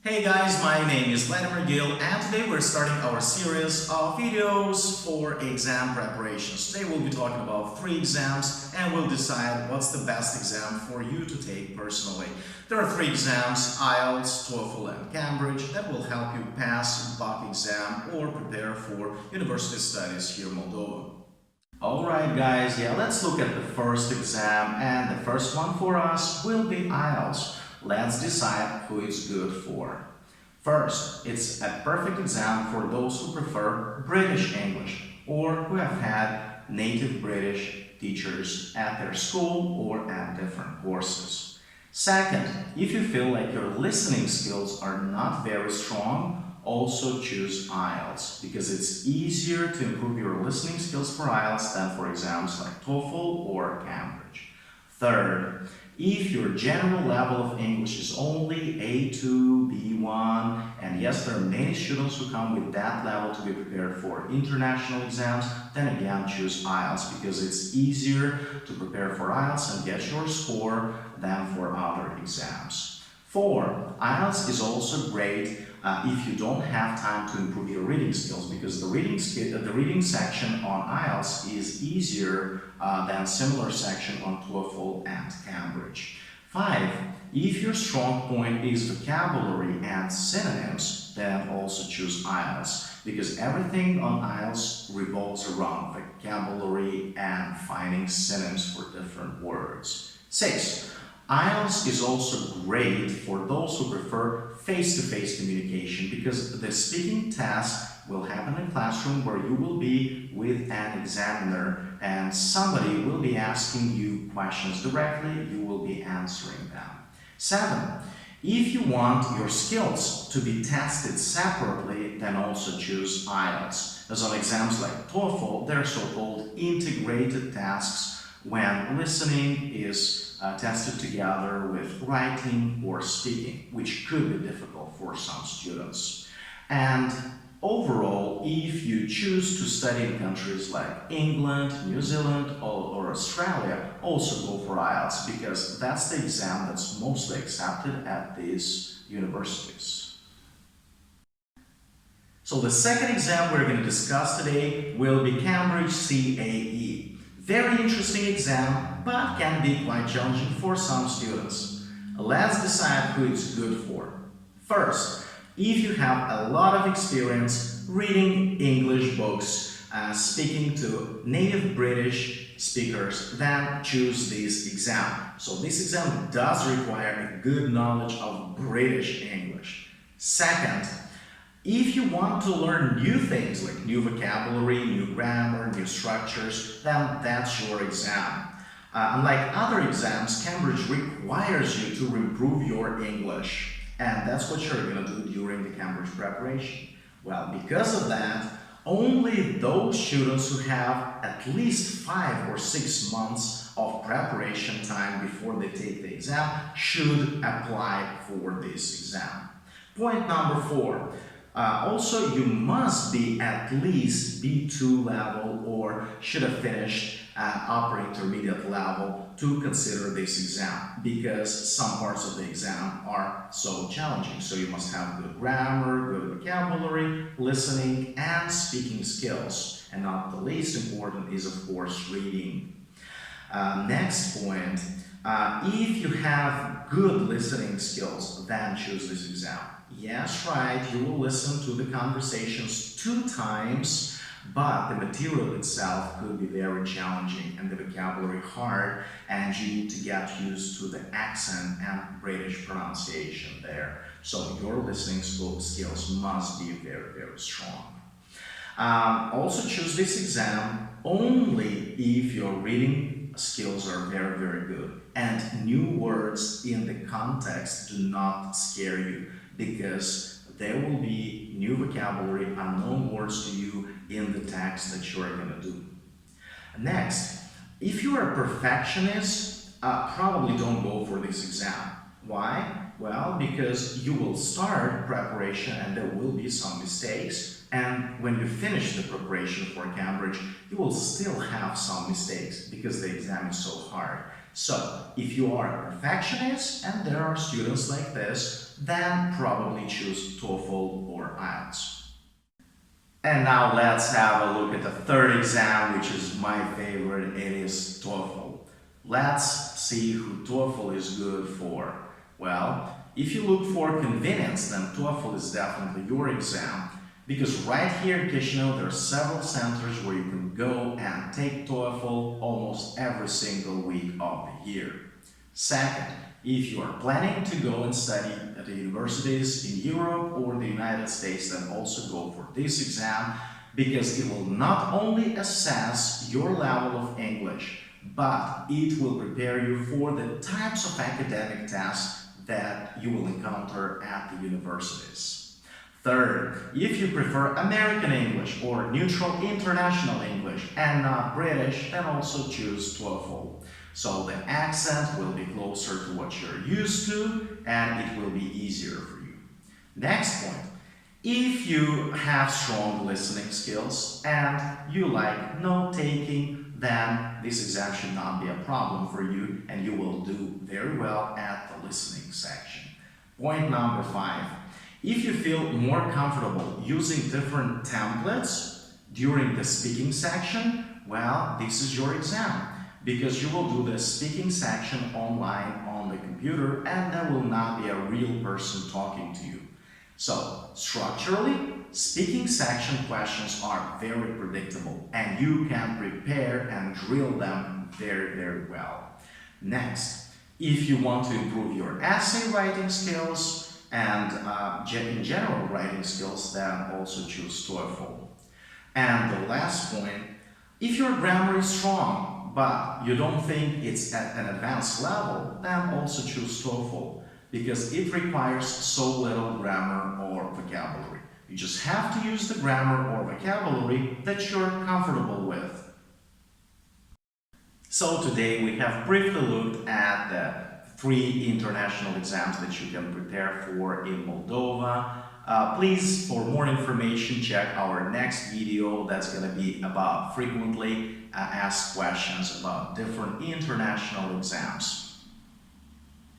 Hey guys, my name is Vladimir Gill and today we're starting our series of videos for exam preparations. Today we'll be talking about 3 exams and we'll decide what's the best exam for you to take personally. There are 3 exams, IELTS, TOEFL and Cambridge, that will help you pass BAC exam or prepare for university studies here in Moldova. Alright guys, let's look at the first exam, and the first one for us will be IELTS. Let's decide who it's good for. First, it's a perfect exam for those who prefer British English or who have had native British teachers at their school or at different courses. Second, if you feel like your listening skills are not very strong, also choose IELTS because it's easier to improve your listening skills for IELTS than for exams like TOEFL or Cambridge. Third, if your general level of English is only A2, B1, and yes, there are many students who come with that level to be prepared for international exams, then again choose IELTS because it's easier to prepare for IELTS and get your score than for other exams. 4. IELTS is also great if you don't have time to improve your reading skills because the reading section on IELTS is easier than similar section on TOEFL and Cambridge. 5. If your strong point is vocabulary and synonyms, then also choose IELTS because everything on IELTS revolves around vocabulary and finding synonyms for different words. 6. IELTS is also great for those who prefer face-to-face communication because the speaking test will happen in a classroom where you will be with an examiner and somebody will be asking you questions directly, you will be answering them. 7. If you want your skills to be tested separately, then also choose IELTS. As on exams like TOEFL, they're so-called integrated tasks when listening is tested together with writing or speaking, which could be difficult for some students. And overall, if you choose to study in countries like England, New Zealand, or Australia, also go for IELTS because that's the exam that's mostly accepted at these universities. So the second exam we're going to discuss today will be Cambridge CAE. Very interesting exam, but can be quite challenging for some students. Let's decide who it's good for. First, if you have a lot of experience reading English books, speaking to native British speakers, then choose this exam. So this exam does require a good knowledge of British English. Second, if you want to learn new things like new vocabulary, new grammar, new structures, then that's your exam. Unlike other exams, Cambridge requires you to improve your English, and that's what you're going to do during the Cambridge preparation. Well, because of that, only those students who have at least 5 or 6 months of preparation time before they take the exam should apply for this exam. Point number 4. Also, you must be at least B2 level or should have finished upper intermediate level to consider this exam because some parts of the exam are so challenging. So you must have good grammar, good vocabulary, listening and speaking skills. And not the least important is, of course, reading. Next point, if you have good listening skills, then choose this exam. Yes, right, you will listen to the conversations 2 times, but the material itself could be very challenging and the vocabulary hard, and you need to get used to the accent and British pronunciation there. So your listening skills must be very, very strong. Also choose this exam only if your reading skills are very, very good and new words in the context do not scare you, because there will be new vocabulary, unknown words to you in the text that you are going to do. Next, if you are a perfectionist, probably don't go for this exam. Why? Well, because you will start preparation and there will be some mistakes, and when you finish the preparation for Cambridge, you will still have some mistakes because the exam is so hard. So, if you are a perfectionist and there are students like this, then probably choose TOEFL or IELTS. And now let's have a look at the third exam, which is my favorite. It is TOEFL. Let's see who TOEFL is good for. Well, if you look for convenience, then TOEFL is definitely your exam. Because right here in Chisinau, there are several centers where you can go and take TOEFL almost every single week of the year. Second, if you are planning to go and study at the universities in Europe or the United States, then also go for this exam, because it will not only assess your level of English, but it will prepare you for the types of academic tests that you will encounter at the universities. Third, if you prefer American English or neutral international English and not British, then also choose TOEFL. So the accent will be closer to what you're used to and it will be easier for you. Next point, if you have strong listening skills and you like note-taking, then this exam should not be a problem for you and you will do very well at the listening section. Point number 5. If you feel more comfortable using different templates during the speaking section, well, this is your exam, because you will do the speaking section online on the computer and there will not be a real person talking to you. So, structurally, speaking section questions are very predictable and you can prepare and drill them very, very well. Next, if you want to improve your essay writing skills, and in general writing skills, then also choose TOEFL. And the last point, if your grammar is strong, but you don't think it's at an advanced level, then also choose TOEFL, because it requires so little grammar or vocabulary. You just have to use the grammar or vocabulary that you're comfortable with. So today we have briefly looked at the 3 international exams that you can prepare for in Moldova. Please, for more information, check our next video that's going to be about frequently asked questions about different international exams.